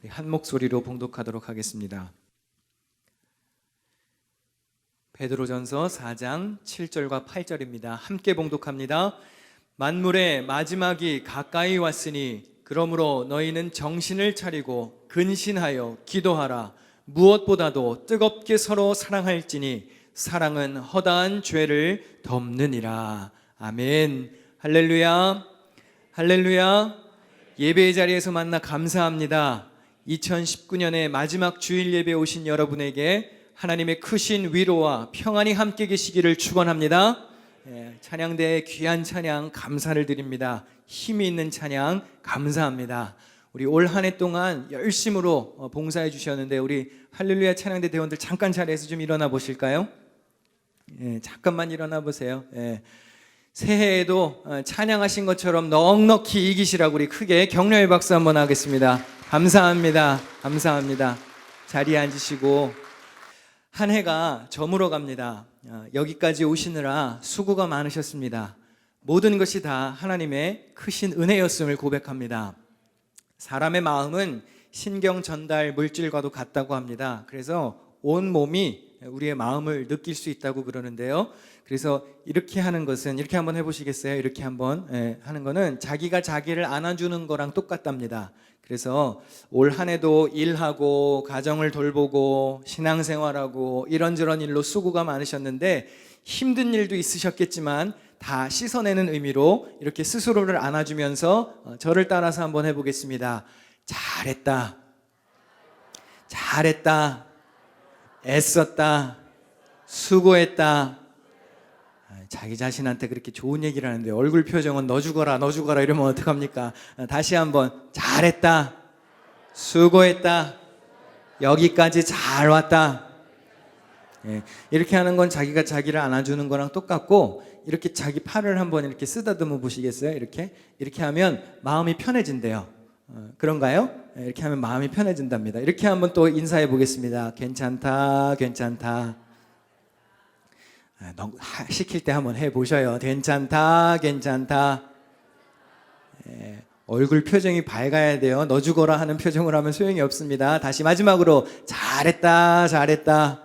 한 목소리로 봉독하도록 하겠습니다. 베드로전서 4장 7절과 8절입니다. 함께 봉독합니다. 만물의 마지막이 가까이 왔으니 그러므로 너희는 정신을 차리고 근신하여 기도하라. 무엇보다도 뜨겁게 서로 사랑할지니 사랑은 허다한 죄를 덮느니라. 아멘. 할렐루야. 할렐루야. 예배의 자리에서 만나 감사합니다. 2019년의 마지막 주일 예배에 오신 여러분에게 하나님의 크신 위로와 평안이 함께 계시기를 축원합니다. 찬양대의 귀한 찬양 감사를 드립니다. 힘이 있는 찬양 감사합니다. 우리 올 한 해 동안 열심으로 봉사해 주셨는데 우리 할렐루야 찬양대 대원들 잠깐 자리에서 좀 일어나 보실까요? 잠깐만 일어나 보세요. 새해에도 찬양하신 것처럼 넉넉히 이기시라고 우리 크게 격려의 박수 한번 하겠습니다. 감사합니다. 감사합니다. 자리에 앉으시고 한 해가 저물어 갑니다. 여기까지 오시느라 수고가 많으셨습니다. 모든 것이 다 하나님의 크신 은혜였음을 고백합니다. 사람의 마음은 신경 전달 물질과도 같다고 합니다. 그래서 온 몸이 우리의 마음을 느낄 수 있다고 그러는데요. 그래서 이렇게 하는 것은 이렇게 한번 해보시겠어요? 이렇게 한번 하는 거는 자기가 자기를 안아주는 거랑 똑같답니다. 그래서 올 한 해도 일하고 가정을 돌보고 신앙생활하고 이런저런 일로 수고가 많으셨는데 힘든 일도 있으셨겠지만 다 씻어내는 의미로 이렇게 스스로를 안아주면서 저를 따라서 한번 해보겠습니다. 잘했다. 잘했다. 애썼다. 수고했다. 자기 자신한테 그렇게 좋은 얘기를 하는데 얼굴 표정은 너 죽어라 너 죽어라 이러면 어떡합니까? 다시 한번 잘했다. 수고했다. 여기까지 잘 왔다. 이렇게 하는 건 자기가 자기를 안아주는 거랑 똑같고 이렇게 자기 팔을 한번 이렇게 쓰다듬어 보시겠어요? 이렇게 하면 마음이 편해진대요. 그런가요? 이렇게 하면 마음이 편해진답니다. 이렇게 한번 또 인사해 보겠습니다. 괜찮다 괜찮다. 시킬 때 한번 해보셔요. 괜찮다 괜찮다. 얼굴 표정이 밝아야 돼요. 너 죽어라 하는 표정을 하면 소용이 없습니다. 다시 마지막으로 잘했다 잘했다.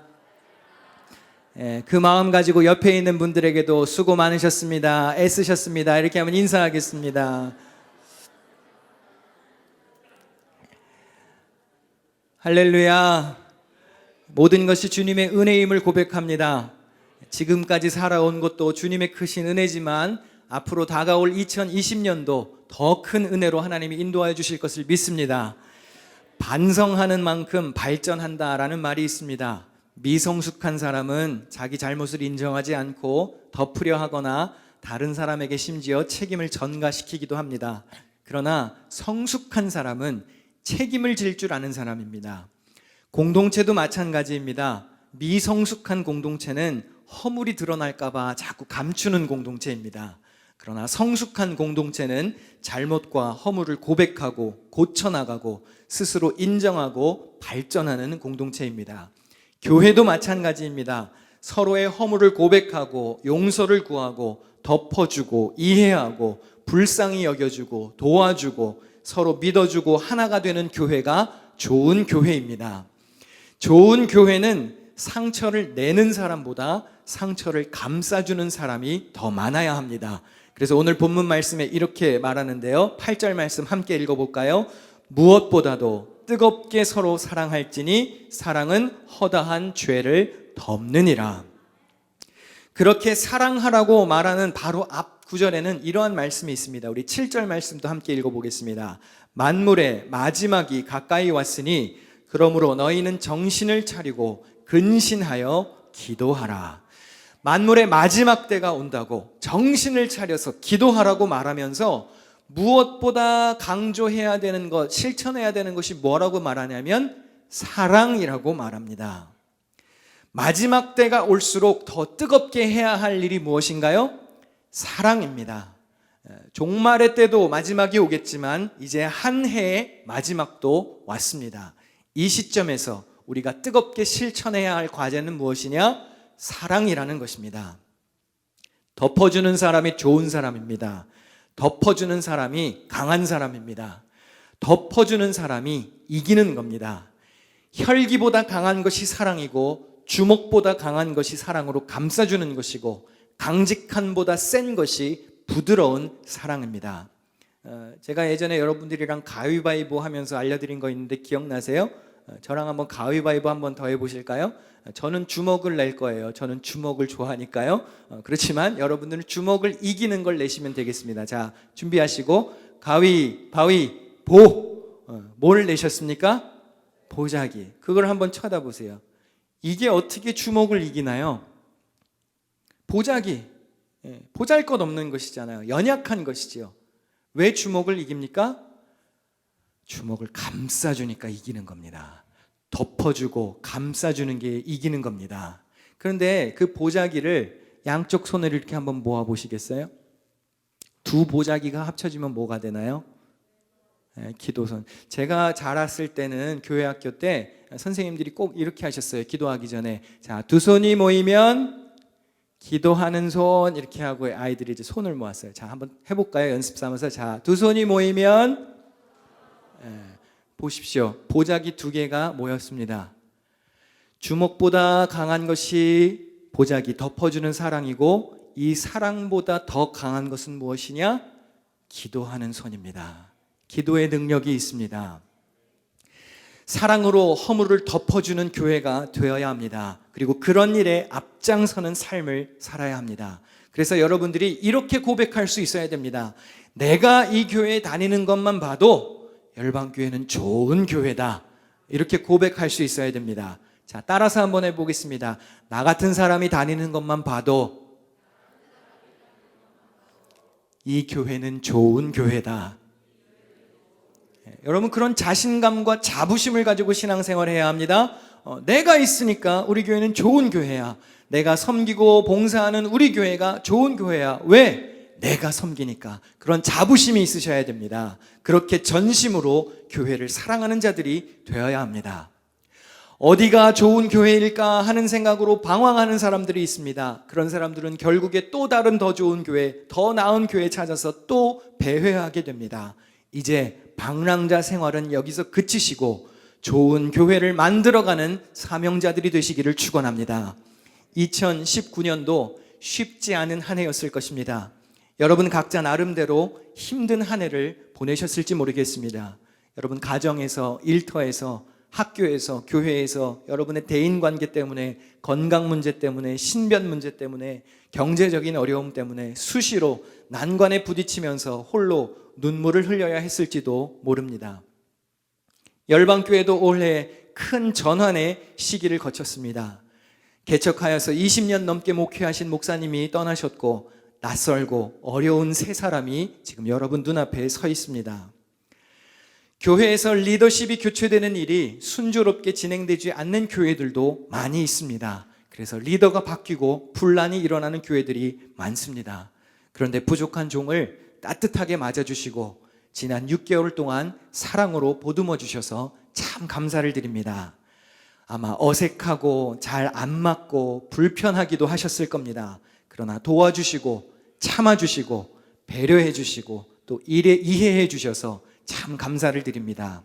그 마음 가지고 옆에 있는 분들에게도 수고 많으셨습니다. 애쓰셨습니다. 이렇게 하면 인사하겠습니다. 할렐루야. 모든 것이 주님의 은혜임을 고백합니다. 지금까지 살아온 것도 주님의 크신 은혜지만 앞으로 다가올 2020년도 더 큰 은혜로 하나님이 인도하여 주실 것을 믿습니다. 반성하는 만큼 발전한다라는 말이 있습니다. 미성숙한 사람은 자기 잘못을 인정하지 않고 덮으려 하거나 다른 사람에게 심지어 책임을 전가시키기도 합니다. 그러나 성숙한 사람은 책임을 질 줄 아는 사람입니다. 공동체도 마찬가지입니다. 미성숙한 공동체는 허물이 드러날까봐 자꾸 감추는 공동체입니다. 그러나 성숙한 공동체는 잘못과 허물을 고백하고 고쳐나가고 스스로 인정하고 발전하는 공동체입니다. 교회도 마찬가지입니다. 서로의 허물을 고백하고 용서를 구하고 덮어주고 이해하고 불쌍히 여겨주고 도와주고 서로 믿어주고 하나가 되는 교회가 좋은 교회입니다. 좋은 교회는 상처를 내는 사람보다 상처를 감싸주는 사람이 더 많아야 합니다. 그래서 오늘 본문 말씀에 이렇게 말하는데요. 8절 말씀 함께 읽어볼까요? 무엇보다도 뜨겁게 서로 사랑할지니 사랑은 허다한 죄를 덮느니라. 그렇게 사랑하라고 말하는 바로 앞 구절에는 이러한 말씀이 있습니다. 우리 7절 말씀도 함께 읽어보겠습니다. 만물의 마지막이 가까이 왔으니 그러므로 너희는 정신을 차리고 근신하여 기도하라. 만물의 마지막 때가 온다고 정신을 차려서 기도하라고 말하면서 무엇보다 강조해야 되는 것, 실천해야 되는 것이 뭐라고 말하냐면 사랑이라고 말합니다. 마지막 때가 올수록 더 뜨겁게 해야 할 일이 무엇인가요? 사랑입니다. 종말의 때도 마지막이 오겠지만 이제 한 해의 마지막도 왔습니다. 이 시점에서 우리가 뜨겁게 실천해야 할 과제는 무엇이냐? 사랑이라는 것입니다. 덮어주는 사람이 좋은 사람입니다. 덮어주는 사람이 강한 사람입니다. 덮어주는 사람이 이기는 겁니다. 혈기보다 강한 것이 사랑이고 주먹보다 강한 것이 사랑으로 감싸주는 것이고 강직함보다 센 것이 부드러운 사랑입니다. 제가 예전에 여러분들이랑 가위바위보 하면서 알려드린 거 있는데 기억나세요? 저랑 한번 가위바위보 한번 더 해보실까요? 저는 주먹을 낼 거예요. 저는 주먹을 좋아하니까요. 그렇지만 여러분들은 주먹을 이기는 걸 내시면 되겠습니다. 자, 준비하시고 가위바위보. 뭘 내셨습니까? 보자기. 그걸 한번 쳐다보세요. 이게 어떻게 주먹을 이기나요? 보자기. 보잘것없는 것이잖아요. 연약한 것이지요. 왜 주먹을 이깁니까? 주먹을 감싸주니까 이기는 겁니다. 덮어주고 감싸주는 게 이기는 겁니다. 그런데 그 보자기를 양쪽 손을 이렇게 한번 모아 보시겠어요? 두 보자기가 합쳐지면 뭐가 되나요? 기도선. 제가 자랐을 때는 교회 학교 때 선생님들이 꼭 이렇게 하셨어요. 기도하기 전에. 자, 두 손이 모이면 기도하는 손 이렇게 하고 아이들이 이제 손을 모았어요. 자, 한번 해볼까요? 연습 삼아서. 자, 두 손이 모이면 보십시오. 보자기 두 개가 모였습니다. 주먹보다 강한 것이 보자기 덮어주는 사랑이고 이 사랑보다 더 강한 것은 무엇이냐? 기도하는 손입니다. 기도의 능력이 있습니다. 사랑으로 허물을 덮어주는 교회가 되어야 합니다. 그리고 그런 일에 앞장서는 삶을 살아야 합니다. 그래서 여러분들이 이렇게 고백할 수 있어야 됩니다. 내가 이 교회에 다니는 것만 봐도 열방교회는 좋은 교회다. 이렇게 고백할 수 있어야 됩니다. 자, 따라서 한번 해보겠습니다. 나 같은 사람이 다니는 것만 봐도 이 교회는 좋은 교회다. 여러분, 그런 자신감과 자부심을 가지고 신앙생활을 해야 합니다. 내가 있으니까 우리 교회는 좋은 교회야. 내가 섬기고 봉사하는 우리 교회가 좋은 교회야. 왜? 내가 섬기니까. 그런 자부심이 있으셔야 됩니다. 그렇게 전심으로 교회를 사랑하는 자들이 되어야 합니다. 어디가 좋은 교회일까 하는 생각으로 방황하는 사람들이 있습니다. 그런 사람들은 결국에 또 다른 더 좋은 교회, 더 나은 교회 찾아서 또 배회하게 됩니다. 이제 방랑자 생활은 여기서 그치시고 좋은 교회를 만들어가는 사명자들이 되시기를 축원합니다. 2019년도 쉽지 않은 한 해였을 것입니다. 여러분 각자 나름대로 힘든 한 해를 보내셨을지 모르겠습니다. 여러분 가정에서, 일터에서, 학교에서, 교회에서 여러분의 대인관계 때문에, 건강 문제 때문에, 신변 문제 때문에, 경제적인 어려움 때문에 수시로 난관에 부딪히면서 홀로 눈물을 흘려야 했을지도 모릅니다. 열방교회도 올해 큰 전환의 시기를 거쳤습니다. 개척하여서 20년 넘게 목회하신 목사님이 떠나셨고 낯설고 어려운 세 사람이 지금 여러분 눈앞에 서 있습니다. 교회에서 리더십이 교체되는 일이 순조롭게 진행되지 않는 교회들도 많이 있습니다. 그래서 리더가 바뀌고 분란이 일어나는 교회들이 많습니다. 그런데 부족한 종을 따뜻하게 맞아주시고 지난 6개월 동안 사랑으로 보듬어 주셔서 참 감사를 드립니다. 아마 어색하고 잘 안 맞고 불편하기도 하셨을 겁니다. 그러나 도와주시고 참아주시고 배려해 주시고 또 이해해 주셔서 참 감사를 드립니다.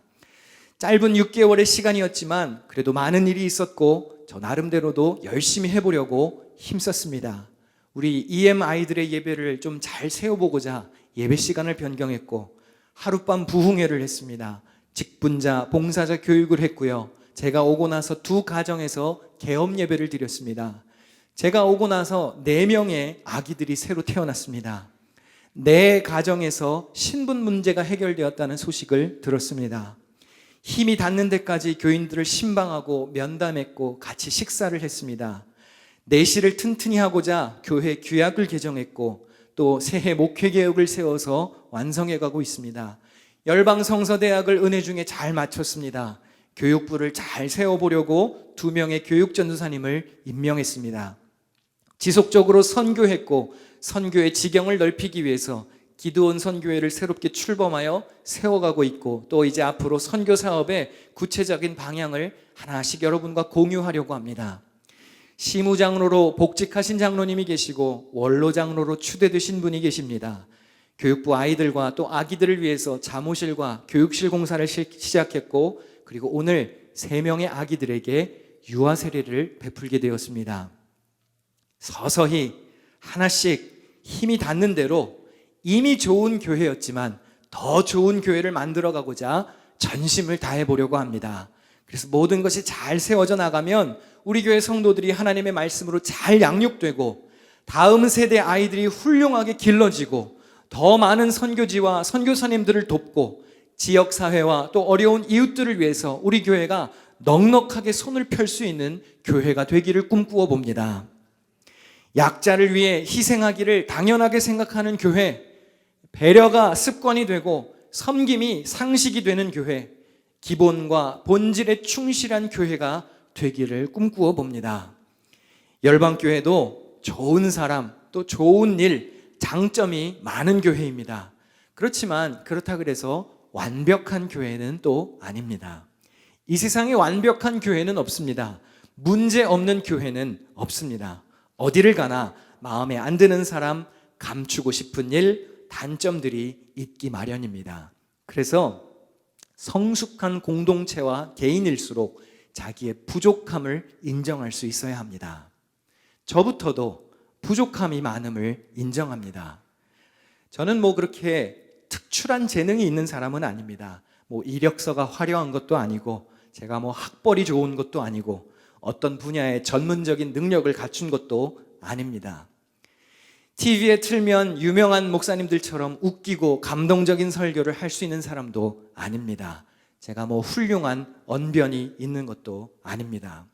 짧은 6개월의 시간이었지만 그래도 많은 일이 있었고 저 나름대로도 열심히 해보려고 힘썼습니다. 우리 EM 아이들의 예배를 좀 잘 세워보고자 예배 시간을 변경했고 하룻밤 부흥회를 했습니다. 직분자, 봉사자 교육을 했고요. 제가 오고 나서 두 가정에서 개업 예배를 드렸습니다. 제가 오고 나서 4명의 아기들이 새로 태어났습니다. 4가정에서 신분 문제가 해결되었다는 소식을 들었습니다. 힘이 닿는 데까지 교인들을 신방하고 면담했고 같이 식사를 했습니다. 내실을 튼튼히 하고자 교회 규약을 개정했고 또 새해 목회개혁을 세워서 완성해가고 있습니다. 열방성서대학을 은혜 중에 잘 마쳤습니다. 교육부를 잘 세워보려고 2명의 교육전도사님을 임명했습니다. 지속적으로 선교했고 선교의 지경을 넓히기 위해서 기드온 선교회를 새롭게 출범하여 세워가고 있고 또 이제 앞으로 선교 사업의 구체적인 방향을 하나씩 여러분과 공유하려고 합니다. 시무장로로 복직하신 장로님이 계시고 원로장로로 추대되신 분이 계십니다. 교육부 아이들과 또 아기들을 위해서 잠옷실과 교육실 공사를 시작했고, 그리고 오늘 3명의 아기들에게 유아 세례를 베풀게 되었습니다. 서서히 하나씩 힘이 닿는 대로 이미 좋은 교회였지만 더 좋은 교회를 만들어가고자 전심을 다해보려고 합니다. 그래서 모든 것이 잘 세워져 나가면 우리 교회 성도들이 하나님의 말씀으로 잘 양육되고 다음 세대 아이들이 훌륭하게 길러지고 더 많은 선교지와 선교사님들을 돕고 지역사회와 또 어려운 이웃들을 위해서 우리 교회가 넉넉하게 손을 펼 수 있는 교회가 되기를 꿈꾸어 봅니다. 약자를 위해 희생하기를 당연하게 생각하는 교회, 배려가 습관이 되고 섬김이 상식이 되는 교회, 기본과 본질에 충실한 교회가 되기를 꿈꾸어 봅니다. 열방교회도 좋은 사람, 또 좋은 일, 장점이 많은 교회입니다. 그렇지만 그렇다 그래서 완벽한 교회는 또 아닙니다. 이 세상에 완벽한 교회는 없습니다. 문제 없는 교회는 없습니다. 어디를 가나 마음에 안 드는 사람, 감추고 싶은 일, 단점들이 있기 마련입니다. 그래서 성숙한 공동체와 개인일수록 자기의 부족함을 인정할 수 있어야 합니다. 저부터도 부족함이 많음을 인정합니다. 저는 그렇게 특출한 재능이 있는 사람은 아닙니다. 이력서가 화려한 것도 아니고 제가 학벌이 좋은 것도 아니고 어떤 분야의 전문적인 능력을 갖춘 것도 아닙니다. TV에 틀면 유명한 목사님들처럼 웃기고 감동적인 설교를 할 수 있는 사람도 아닙니다. 제가 훌륭한 언변이 있는 것도 아닙니다.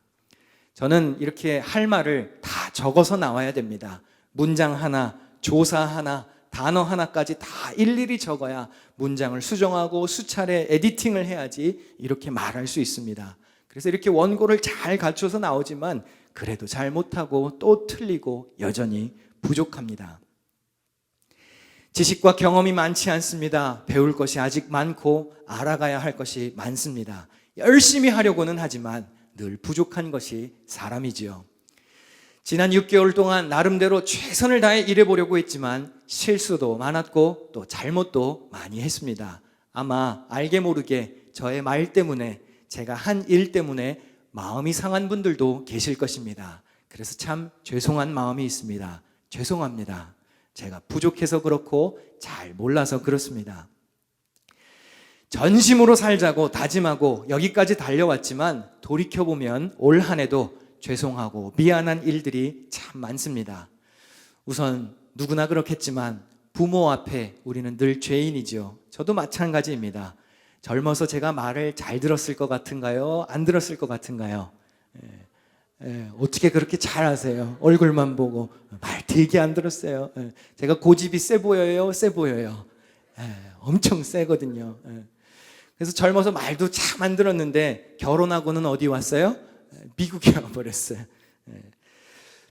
저는 이렇게 할 말을 다 적어서 나와야 됩니다. 문장 하나, 조사 하나, 단어 하나까지 다 일일이 적어야 문장을 수정하고 수차례 에디팅을 해야지 이렇게 말할 수 있습니다. 그래서 이렇게 원고를 잘 갖춰서 나오지만 그래도 잘 못하고 또 틀리고 여전히 부족합니다. 지식과 경험이 많지 않습니다. 배울 것이 아직 많고 알아가야 할 것이 많습니다. 열심히 하려고는 하지만 늘 부족한 것이 사람이지요. 지난 6개월 동안 나름대로 최선을 다해 일해보려고 했지만 실수도 많았고 또 잘못도 많이 했습니다. 아마 알게 모르게 저의 말 때문에, 제가 한 일 때문에 마음이 상한 분들도 계실 것입니다. 그래서 참 죄송한 마음이 있습니다. 죄송합니다. 제가 부족해서 그렇고 잘 몰라서 그렇습니다. 전심으로 살자고 다짐하고 여기까지 달려왔지만 돌이켜보면 올 한 해도 죄송하고 미안한 일들이 참 많습니다. 우선 누구나 그렇겠지만 부모 앞에 우리는 늘 죄인이죠. 저도 마찬가지입니다. 젊어서 제가 말을 잘 들었을 것 같은가요? 안 들었을 것 같은가요? 어떻게 그렇게 잘 아세요? 얼굴만 보고 말 되게 안 들었어요. 제가 고집이 세 보여요? 세 보여요? 엄청 세거든요. 그래서 젊어서 말도 참 안 들었는데 결혼하고는 어디 왔어요? 미국에 와버렸어요.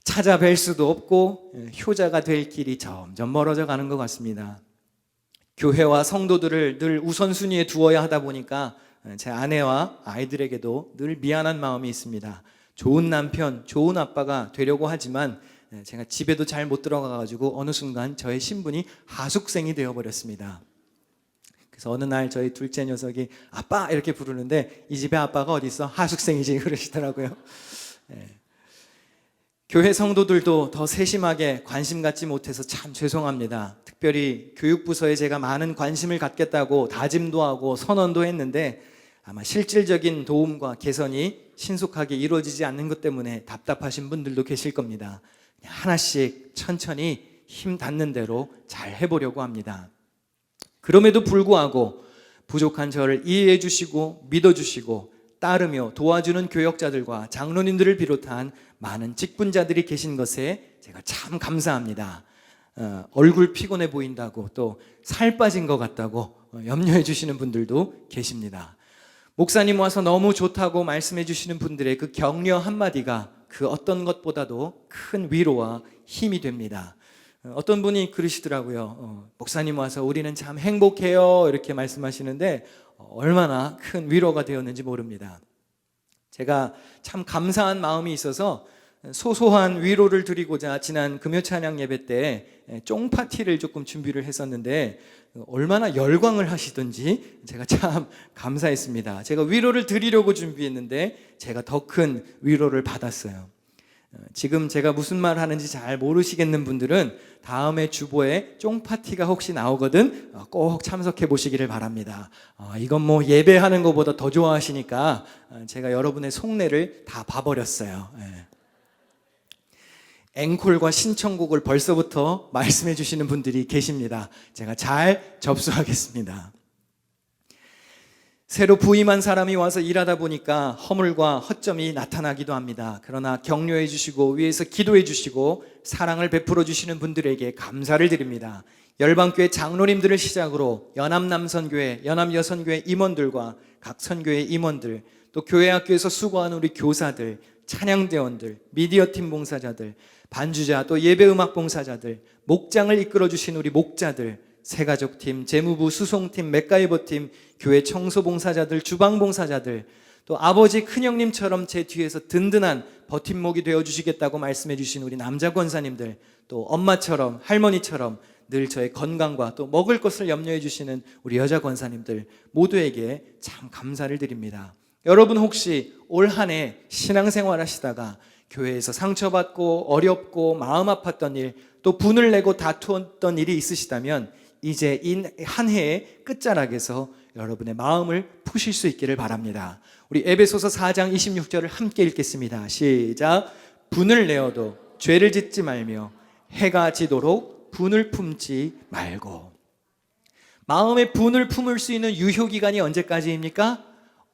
찾아뵐 수도 없고 효자가 될 길이 점점 멀어져 가는 것 같습니다. 교회와 성도들을 늘 우선순위에 두어야 하다 보니까 제 아내와 아이들에게도 늘 미안한 마음이 있습니다. 좋은 남편, 좋은 아빠가 되려고 하지만 제가 집에도 잘 못 들어가가지고 어느 순간 저의 신분이 하숙생이 되어버렸습니다. 그래서 어느 날 저희 둘째 녀석이 아빠 이렇게 부르는데 이 집에 아빠가 어디 있어? 하숙생이지 그러시더라고요. 교회 성도들도 더 세심하게 관심 갖지 못해서 참 죄송합니다. 특별히 교육부서에 제가 많은 관심을 갖겠다고 다짐도 하고 선언도 했는데 아마 실질적인 도움과 개선이 신속하게 이루어지지 않는 것 때문에 답답하신 분들도 계실 겁니다. 그냥 하나씩 천천히 힘 닿는 대로 잘 해보려고 합니다. 그럼에도 불구하고 부족한 저를 이해해 주시고 믿어 주시고 따르며 도와주는 교역자들과 장로님들을 비롯한 많은 직분자들이 계신 것에 제가 참 감사합니다. 얼굴 피곤해 보인다고 또 살 빠진 것 같다고 염려해 주시는 분들도 계십니다. 목사님 와서 너무 좋다고 말씀해 주시는 분들의 그 격려 한마디가 그 어떤 것보다도 큰 위로와 힘이 됩니다. 어떤 분이 그러시더라고요. 목사님 와서 우리는 참 행복해요 이렇게 말씀하시는데 얼마나 큰 위로가 되었는지 모릅니다. 제가 참 감사한 마음이 있어서 소소한 위로를 드리고자 지난 금요 찬양 예배 때 쫑파티를 조금 준비를 했었는데 얼마나 열광을 하시던지 제가 참 감사했습니다. 제가 위로를 드리려고 준비했는데 제가 더 큰 위로를 받았어요. 지금 제가 무슨 말 하는지 잘 모르시겠는 분들은 다음에 주보에 쫑파티가 혹시 나오거든 꼭 참석해 보시기를 바랍니다. 이건 뭐 예배하는 것보다 더 좋아하시니까 제가 여러분의 속내를 다 봐버렸어요. 앵콜과 신청곡을 벌써부터 말씀해 주시는 분들이 계십니다. 제가 잘 접수하겠습니다. 새로 부임한 사람이 와서 일하다 보니까 허물과 허점이 나타나기도 합니다. 그러나 격려해 주시고 위에서 기도해 주시고 사랑을 베풀어 주시는 분들에게 감사를 드립니다. 열방교회 장로님들을 시작으로 연합남선교회, 연합여선교회 임원들과 각 선교회 임원들, 또 교회학교에서 수고하는 우리 교사들, 찬양대원들, 미디어팀 봉사자들, 반주자, 또 예배음악 봉사자들, 목장을 이끌어 주신 우리 목자들, 새가족팀, 재무부, 수송팀, 맥가이버팀, 교회 청소봉사자들, 주방봉사자들, 또 아버지 큰형님처럼 제 뒤에서 든든한 버팀목이 되어주시겠다고 말씀해 주신 우리 남자 권사님들, 또 엄마처럼 할머니처럼 늘 저의 건강과 또 먹을 것을 염려해 주시는 우리 여자 권사님들 모두에게 참 감사를 드립니다. 여러분 혹시 올 한 해 신앙생활 하시다가 교회에서 상처받고 어렵고 마음 아팠던 일, 또 분을 내고 다투었던 일이 있으시다면 이제 이 한 해의 끝자락에서 여러분의 마음을 푸실 수 있기를 바랍니다. 우리 에베소서 4장 26절을 함께 읽겠습니다. 시작. 분을 내어도 죄를 짓지 말며 해가 지도록 분을 품지 말고. 마음의 분을 품을 수 있는 유효기간이 언제까지입니까?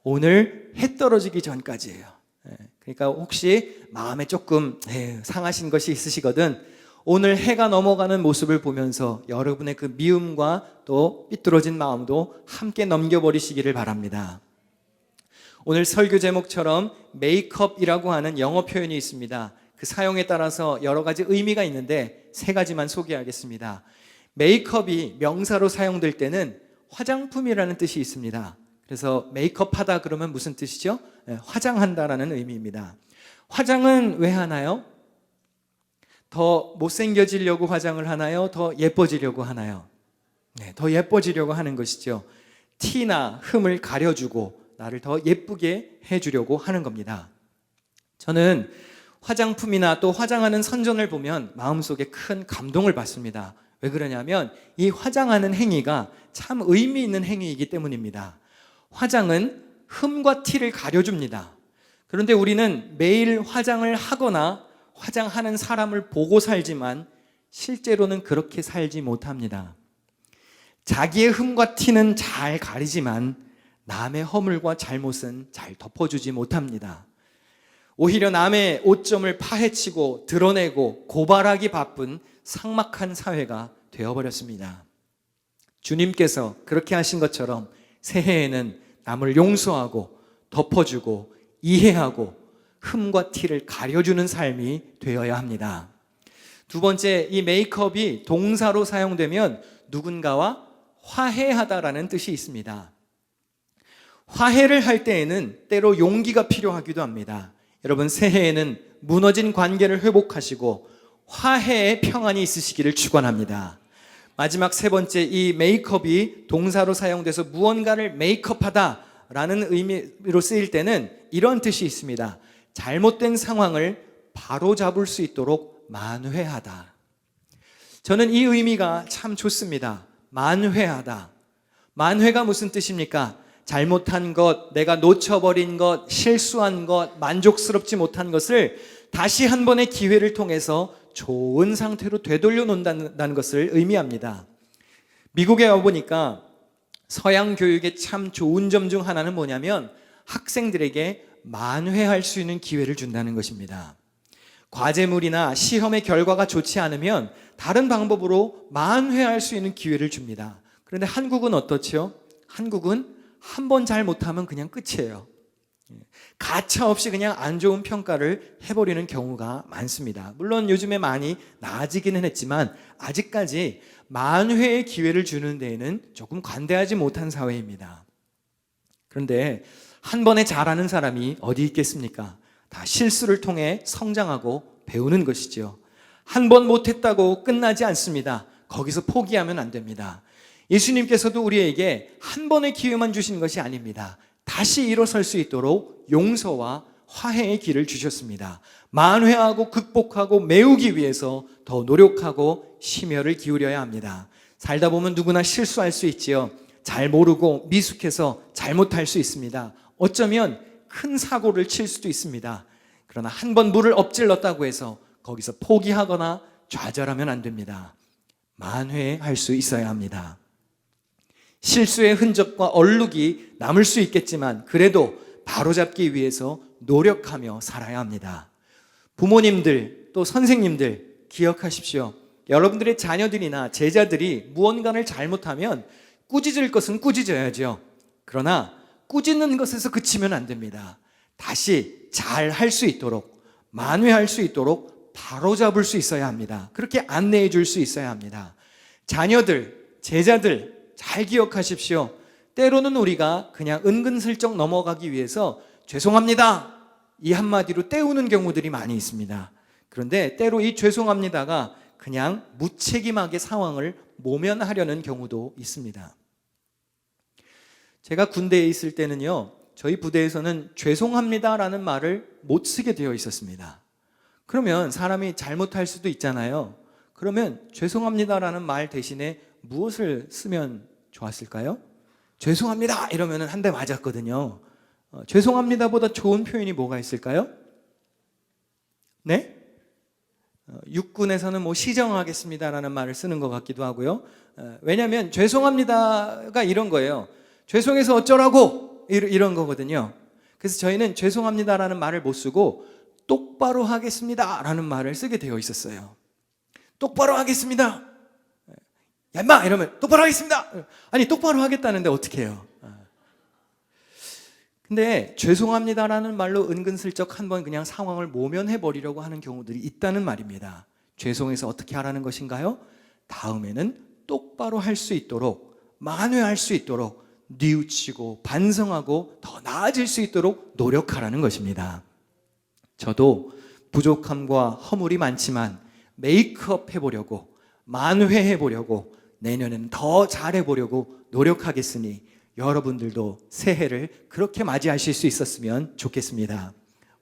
오늘 해 떨어지기 전까지예요. 그러니까 혹시 마음에 조금 상하신 것이 있으시거든 오늘 해가 넘어가는 모습을 보면서 여러분의 그 미움과 또 삐뚤어진 마음도 함께 넘겨버리시기를 바랍니다. 오늘 설교 제목처럼 메이크업이라고 하는 영어 표현이 있습니다. 그 사용에 따라서 여러 가지 의미가 있는데 세 가지만 소개하겠습니다. 메이크업이 명사로 사용될 때는 화장품이라는 뜻이 있습니다. 그래서 메이크업하다 그러면 무슨 뜻이죠? 화장한다라는 의미입니다. 화장은 왜 하나요? 더 못생겨지려고 화장을 하나요? 더 예뻐지려고 하나요? 더 예뻐지려고 하는 것이죠. 티나 흠을 가려주고 나를 더 예쁘게 해주려고 하는 겁니다. 저는 화장품이나 또 화장하는 선전을 보면 마음속에 큰 감동을 받습니다. 왜 그러냐면 이 화장하는 행위가 참 의미 있는 행위이기 때문입니다. 화장은 흠과 티를 가려줍니다. 그런데 우리는 매일 화장을 하거나 화장하는 사람을 보고 살지만 실제로는 그렇게 살지 못합니다. 자기의 흠과 티는 잘 가리지만 남의 허물과 잘못은 잘 덮어주지 못합니다. 오히려 남의 오점을 파헤치고 드러내고 고발하기 바쁜 삭막한 사회가 되어버렸습니다. 주님께서 그렇게 하신 것처럼 새해에는 남을 용서하고 덮어주고 이해하고 흠과 티를 가려주는 삶이 되어야 합니다. 두 번째, 이 메이크업이 동사로 사용되면 누군가와 화해하다라는 뜻이 있습니다. 화해를 할 때에는 때로 용기가 필요하기도 합니다. 여러분 새해에는 무너진 관계를 회복하시고 화해의 평안이 있으시기를 축원합니다. 마지막 세 번째, 이 메이크업이 동사로 사용돼서 무언가를 메이크업하다라는 의미로 쓰일 때는 이런 뜻이 있습니다. 잘못된 상황을 바로잡을 수 있도록 만회하다. 저는 이 의미가 참 좋습니다. 만회하다. 만회가 무슨 뜻입니까? 잘못한 것, 내가 놓쳐버린 것, 실수한 것, 만족스럽지 못한 것을 다시 한 번의 기회를 통해서 좋은 상태로 되돌려 놓는다는 것을 의미합니다. 미국에 와보니까 서양 교육의 참 좋은 점 중 하나는 뭐냐면 학생들에게 만회할 수 있는 기회를 준다는 것입니다. 과제물이나 시험의 결과가 좋지 않으면 다른 방법으로 만회할 수 있는 기회를 줍니다. 그런데 한국은 어떻죠? 한국은 한 번 잘못하면 그냥 끝이에요. 가차없이 그냥 안 좋은 평가를 해버리는 경우가 많습니다. 물론 요즘에 많이 나아지기는 했지만 아직까지 만회의 기회를 주는 데에는 조금 관대하지 못한 사회입니다. 그런데 한 번에 잘하는 사람이 어디 있겠습니까? 다 실수를 통해 성장하고 배우는 것이죠. 한 번 못했다고 끝나지 않습니다. 거기서 포기하면 안 됩니다. 예수님께서도 우리에게 한 번의 기회만 주신 것이 아닙니다. 다시 일어설 수 있도록 용서와 화해의 길을 주셨습니다. 만회하고 극복하고 메우기 위해서 더 노력하고 심혈을 기울여야 합니다. 살다 보면 누구나 실수할 수 있지요. 잘 모르고 미숙해서 잘못할 수 있습니다. 어쩌면 큰 사고를 칠 수도 있습니다. 그러나 한 번 물을 엎질렀다고 해서 거기서 포기하거나 좌절하면 안 됩니다. 만회할 수 있어야 합니다. 실수의 흔적과 얼룩이 남을 수 있겠지만 그래도 바로잡기 위해서 노력하며 살아야 합니다. 부모님들 또 선생님들 기억하십시오. 여러분들의 자녀들이나 제자들이 무언가를 잘못하면 꾸짖을 것은 꾸짖어야죠. 그러나 꾸짖는 것에서 그치면 안 됩니다. 다시 잘 할 수 있도록, 만회할 수 있도록 바로잡을 수 있어야 합니다. 그렇게 안내해 줄 수 있어야 합니다. 자녀들, 제자들 잘 기억하십시오. 때로는 우리가 그냥 은근슬쩍 넘어가기 위해서 죄송합니다 이 한마디로 때우는 경우들이 많이 있습니다. 그런데 때로 이 죄송합니다가 그냥 무책임하게 상황을 모면하려는 경우도 있습니다. 제가 군대에 있을 때는요, 저희 부대에서는 죄송합니다라는 말을 못 쓰게 되어 있었습니다. 그러면 사람이 잘못할 수도 있잖아요. 그러면 죄송합니다라는 말 대신에 무엇을 쓰면 좋았을까요? 죄송합니다 이러면 한 대 맞았거든요. 죄송합니다보다 좋은 표현이 뭐가 있을까요? 네? 육군에서는 뭐 시정하겠습니다라는 말을 쓰는 것 같기도 하고요. 왜냐하면 죄송합니다가 이런 거예요. 죄송해서 어쩌라고 이런 거거든요. 그래서 저희는 죄송합니다라는 말을 못 쓰고 똑바로 하겠습니다라는 말을 쓰게 되어 있었어요. 똑바로 하겠습니다. 야 인마 이러면 똑바로 하겠습니다. 아니 똑바로 하겠다는데 어떻게 해요? 근데 죄송합니다라는 말로 은근슬쩍 한번 그냥 상황을 모면해 버리려고 하는 경우들이 있다는 말입니다. 죄송해서 어떻게 하라는 것인가요? 다음에는 똑바로 할 수 있도록, 만회할 수 있도록 뉘우치고 반성하고 더 나아질 수 있도록 노력하라는 것입니다. 저도 부족함과 허물이 많지만 메이크업 해보려고, 만회해보려고, 내년에는 더 잘해보려고 노력하겠으니 여러분들도 새해를 그렇게 맞이하실 수 있었으면 좋겠습니다.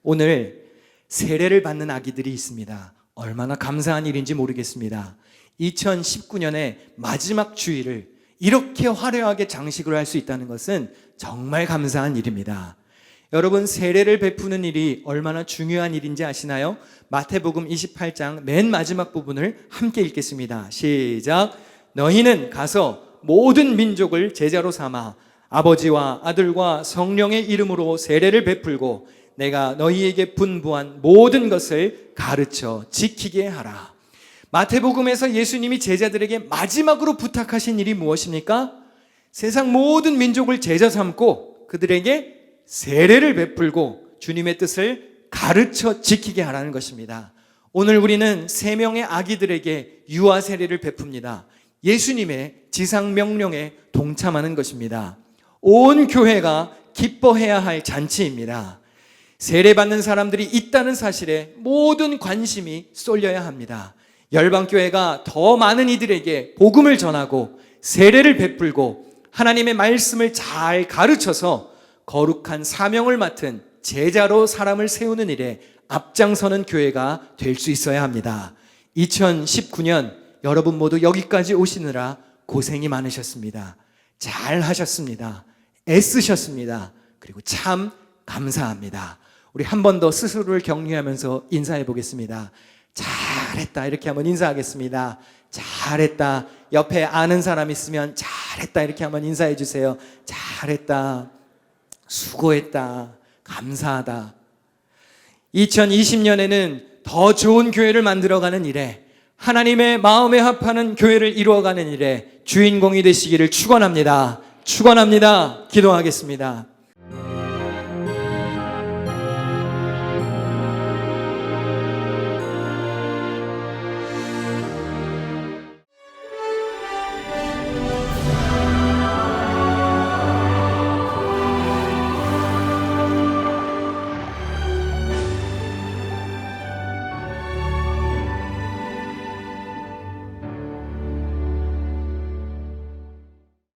오늘 세례를 받는 아기들이 있습니다. 얼마나 감사한 일인지 모르겠습니다. 2019년의 마지막 주일을 이렇게 화려하게 장식을 할 수 있다는 것은 정말 감사한 일입니다. 여러분, 세례를 베푸는 일이 얼마나 중요한 일인지 아시나요? 마태복음 28장 맨 마지막 부분을 함께 읽겠습니다. 시작. 너희는 가서 모든 민족을 제자로 삼아 아버지와 아들과 성령의 이름으로 세례를 베풀고 내가 너희에게 분부한 모든 것을 가르쳐 지키게 하라. 마태복음에서 예수님이 제자들에게 마지막으로 부탁하신 일이 무엇입니까? 세상 모든 민족을 제자 삼고 그들에게 세례를 베풀고 주님의 뜻을 가르쳐 지키게 하라는 것입니다. 오늘 우리는 3명의 아기들에게 유아 세례를 베풉니다. 예수님의 지상 명령에 동참하는 것입니다. 온 교회가 기뻐해야 할 잔치입니다. 세례받는 사람들이 있다는 사실에 모든 관심이 쏠려야 합니다. 열방교회가 더 많은 이들에게 복음을 전하고 세례를 베풀고 하나님의 말씀을 잘 가르쳐서 거룩한 사명을 맡은 제자로 사람을 세우는 일에 앞장서는 교회가 될 수 있어야 합니다. 2019년 여러분 모두 여기까지 오시느라 고생이 많으셨습니다. 잘 하셨습니다. 애쓰셨습니다. 그리고 참 감사합니다. 우리 한 번 더 스스로를 격려하면서 인사해 보겠습니다. 잘했다 이렇게 한번 인사하겠습니다. 잘했다. 옆에 아는 사람 있으면 잘했다 이렇게 한번 인사해 주세요. 잘했다. 수고했다. 감사하다. 2020년에는 더 좋은 교회를 만들어가는 일에, 하나님의 마음에 합하는 교회를 이루어가는 일에 주인공이 되시기를 축원합니다. 축원합니다. 기도하겠습니다.